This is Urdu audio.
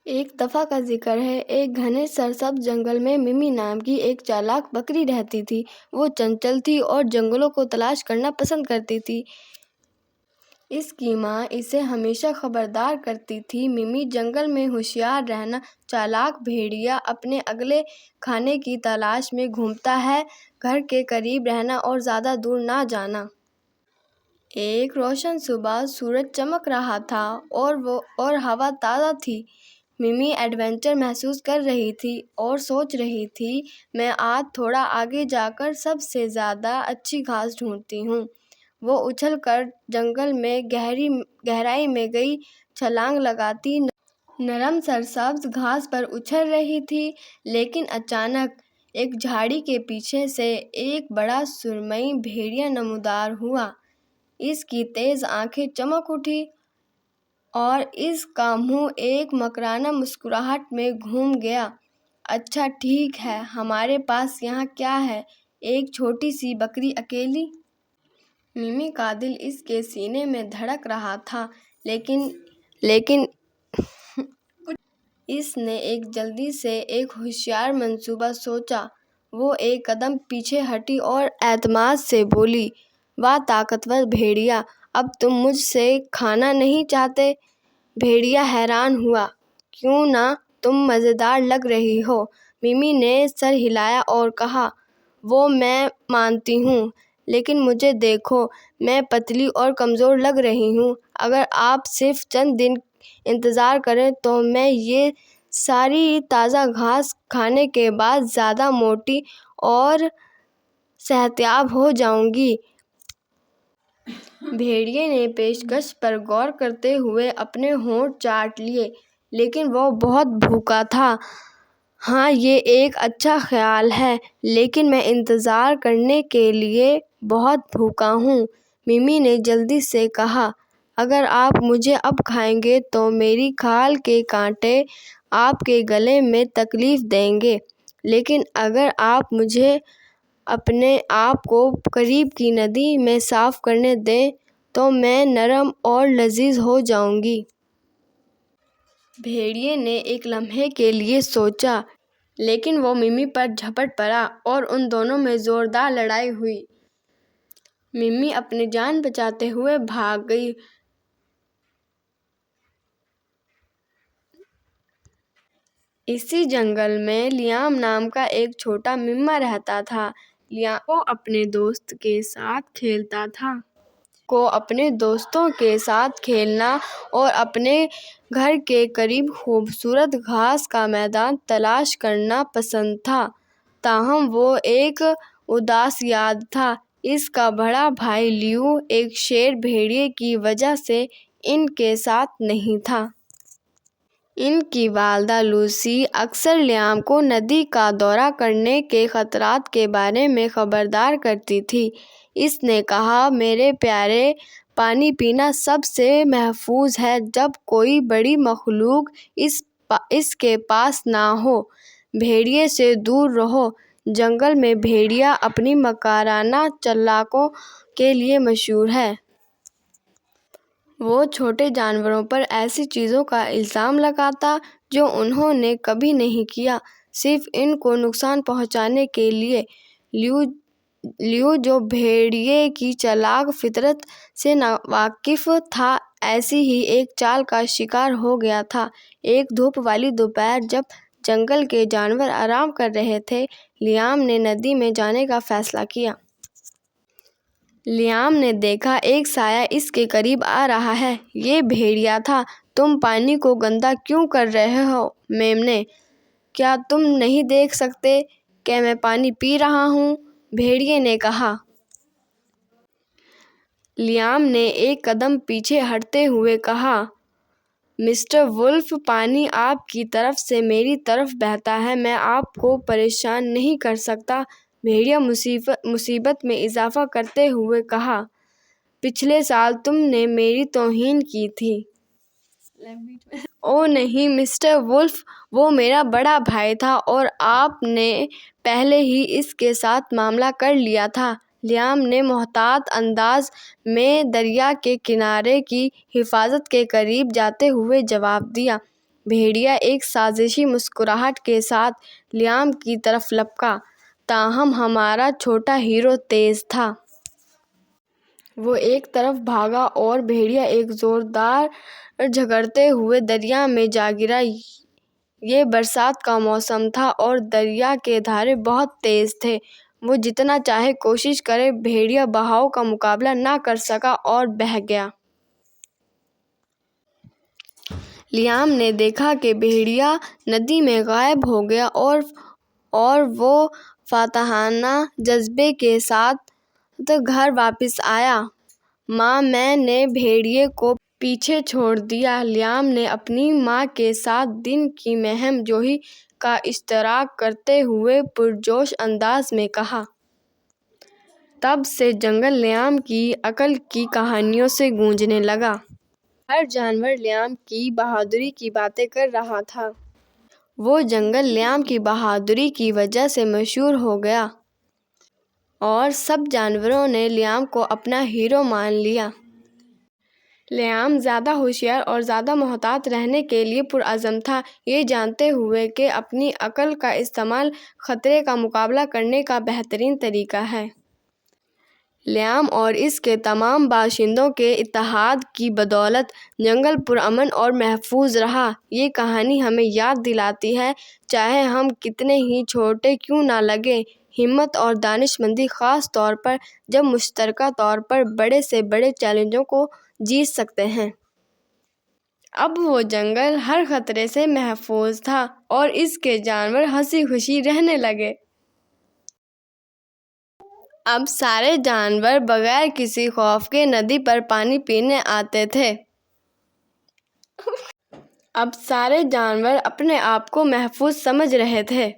ایک دفعہ کا ذکر ہے، ایک گھنے سرسبز جنگل میں ممی نام کی ایک چالاک بکری رہتی تھی۔ وہ چنچل تھی اور جنگلوں کو تلاش کرنا پسند کرتی تھی۔ اس کی ماں اسے ہمیشہ خبردار کرتی تھی، ممی جنگل میں ہوشیار رہنا، چالاک بھیڑیا اپنے اگلے کھانے کی تلاش میں گھومتا ہے، گھر کے قریب رہنا اور زیادہ دور نہ جانا۔ ایک روشن صبح سورج چمک رہا تھا اور ہوا تازہ تھی۔ ممی ایڈونچر محسوس کر رہی تھی اور سوچ رہی تھی، میں آج تھوڑا آگے جا کر سب سے زیادہ اچھی گھاس ڈھونڈتی ہوں۔ وہ اچھل کر جنگل میں گہرائی میں گئی، چھلانگ لگاتی نرم سرسبز گھاس پر اچھل رہی تھی، لیکن اچانک ایک جھاڑی کے پیچھے سے ایک بڑا سرمئی بھیڑیا نمودار ہوا۔ اس کی تیز آنکھیں چمک اٹھیں اور اس کا منہ ایک مکرانہ مسکراہٹ میں گھوم گیا۔ اچھا ٹھیک ہے، ہمارے پاس یہاں کیا ہے؟ ایک چھوٹی سی بکری اکیلی؟ ممی کا دل اس کے سینے میں دھڑک رہا تھا، لیکن اس نے جلدی سے ایک ہوشیار منصوبہ سوچا۔ وہ ایک قدم پیچھے ہٹی اور اعتماد سے بولی، واہ طاقتور بھیڑیا، اب تم مجھ سے کھانا نہیں چاہتے؟ بھیڑیا حیران ہوا، کیوں نہ، تم مزیدار لگ رہی ہو۔ ممی نے سر ہلایا اور کہا، وہ میں مانتی ہوں، لیکن مجھے دیکھو، میں پتلی اور کمزور لگ رہی ہوں۔ اگر آپ صرف چند دن انتظار کریں تو میں یہ ساری تازہ گھاس کھانے کے بعد زیادہ موٹی اور صحت یاب ہو جاؤں گی۔ بھیڑیے نے پیشکش پر غور کرتے ہوئے اپنے ہونٹ چاٹ لیے، لیکن وہ بہت بھوکا تھا۔ ہاں، یہ ایک اچھا خیال ہے، لیکن میں انتظار کرنے کے لیے بہت بھوکا ہوں، ممی نے جلدی سے کہا۔ اگر آپ مجھے اب کھائیں گے تو میری کھال کے کانٹے آپ کے گلے میں تکلیف دیں گے، لیکن اگر آپ مجھے اپنے آپ کو قریب کی ندی میں صاف کرنے دیں تو میں نرم اور لذیذ ہو جاؤں گی۔ بھیڑیے نے ایک لمحے کے لیے سوچا، لیکن وہ ممی پر جھپٹ پڑا اور ان دونوں میں زوردار لڑائی ہوئی۔ ممی اپنی جان بچاتے ہوئے بھاگ گئی۔ اسی جنگل میں لیام نام کا ایک چھوٹا مما رہتا تھا۔ لیام کو اپنے دوستوں کے ساتھ کھیلنا اور اپنے گھر کے قریب خوبصورت گھاس کا میدان تلاش کرنا پسند تھا، تاہم وہ ایک اداس یاد تھا۔ اس کا بڑا بھائی لیو ایک شیر بھیڑیے کی وجہ سے ان کے ساتھ نہیں تھا۔ ان کی والدہ لوسی اکثر لیام کو ندی کا دورہ کرنے کے خطرات کے بارے میں خبردار کرتی تھی۔ اس نے کہا، میرے پیارے، پانی پینا سب سے محفوظ ہے جب کوئی بڑی مخلوق اس کے پاس نہ ہو۔ بھیڑیے سے دور رہو۔ جنگل میں بھیڑیا اپنی مکرانہ چالاکیوں کے لیے مشہور ہے۔ وہ چھوٹے جانوروں پر ایسی چیزوں کا الزام لگاتا جو انہوں نے کبھی نہیں کیا، صرف ان کو نقصان پہنچانے کے لیے۔ لیو، جو بھیڑیے کی چالاک فطرت سے ناواقف تھا، ایسی ہی ایک چال کا شکار ہو گیا تھا۔ ایک دھوپ والی دوپہر جب جنگل کے جانور آرام کر رہے تھے، لیام نے ندی میں جانے کا فیصلہ کیا۔ لیام نے دیکھا ایک سایہ اس کے قریب آ رہا ہے۔ یہ بھیڑیا تھا۔ تم پانی کو گندا کیوں کر رہے ہو میمنے؟ کیا تم نہیں دیکھ سکتے کہ میں پانی پی رہا ہوں؟ بھیڑیے نے کہا۔ لیام نے ایک قدم پیچھے ہٹتے ہوئے کہا، مسٹر وولف، پانی آپ کی طرف سے میری طرف بہتا ہے، میں آپ کو پریشان نہیں کر سکتا۔ بھیڑیا مصیبت میں اضافہ کرتے ہوئے کہا، پچھلے سال تم نے میری توہین کی تھی۔ اوہ نہیں مسٹر وولف، وہ میرا بڑا بھائی تھا اور آپ نے پہلے ہی اس کے ساتھ معاملہ کر لیا تھا۔ لیام نے محتاط انداز میں دریا کے کنارے کی حفاظت کے قریب جاتے ہوئے جواب دیا۔ بھیڑیا ایک سازشی مسکراہٹ کے ساتھ لیام کی طرف لپکا، تاہم ہمارا چھوٹا ہیرو تیز تھا۔ وہ ایک طرف بھاگا اور بھیڑیا ایک زوردار جھگڑتے ہوئے دریا میں جا گرا۔ یہ برسات کا موسم تھا اور دریا کے دھارے بہت تیز تھے۔ وہ جتنا چاہے کوشش کرے، بھیڑیا بہاؤ کا مقابلہ نہ کر سکا اور بہہ گیا۔ لیام نے دیکھا کہ بھیڑیا ندی میں غائب ہو گیا اور وہ فاتحانہ جذبے کے ساتھ گھر واپس آیا۔ ماں، میں نے بھیڑیے کو پیچھے چھوڑ دیا، لیام نے اپنی ماں کے ساتھ دن کی مہم جوئی کا اشتراک کرتے ہوئے پرجوش انداز میں کہا۔ تب سے جنگل لیام کی عقل کی کہانیوں سے گونجنے لگا۔ ہر جانور لیام کی بہادری کی باتیں کر رہا تھا۔ وہ جنگل لیام کی بہادری کی وجہ سے مشہور ہو گیا اور سب جانوروں نے لیام کو اپنا ہیرو مان لیا۔ لیام زیادہ ہوشیار اور زیادہ محتاط رہنے کے لیے پرعزم تھا، یہ جانتے ہوئے کہ اپنی عقل کا استعمال خطرے کا مقابلہ کرنے کا بہترین طریقہ ہے۔ لیام اور اس کے تمام باشندوں کے اتحاد کی بدولت جنگل پرامن اور محفوظ رہا۔ یہ کہانی ہمیں یاد دلاتی ہے، چاہے ہم کتنے ہی چھوٹے کیوں نہ لگیں، ہمت اور دانش مندی خاص طور پر جب مشترکہ طور پر بڑے سے بڑے چیلنجوں کو جیت سکتے ہیں۔ اب وہ جنگل ہر خطرے سے محفوظ تھا اور اس کے جانور ہنسی خوشی رہنے لگے۔ اب سارے جانور بغیر کسی خوف کے ندی پر پانی پینے آتے تھے۔ اب سارے جانور اپنے آپ کو محفوظ سمجھ رہے تھے۔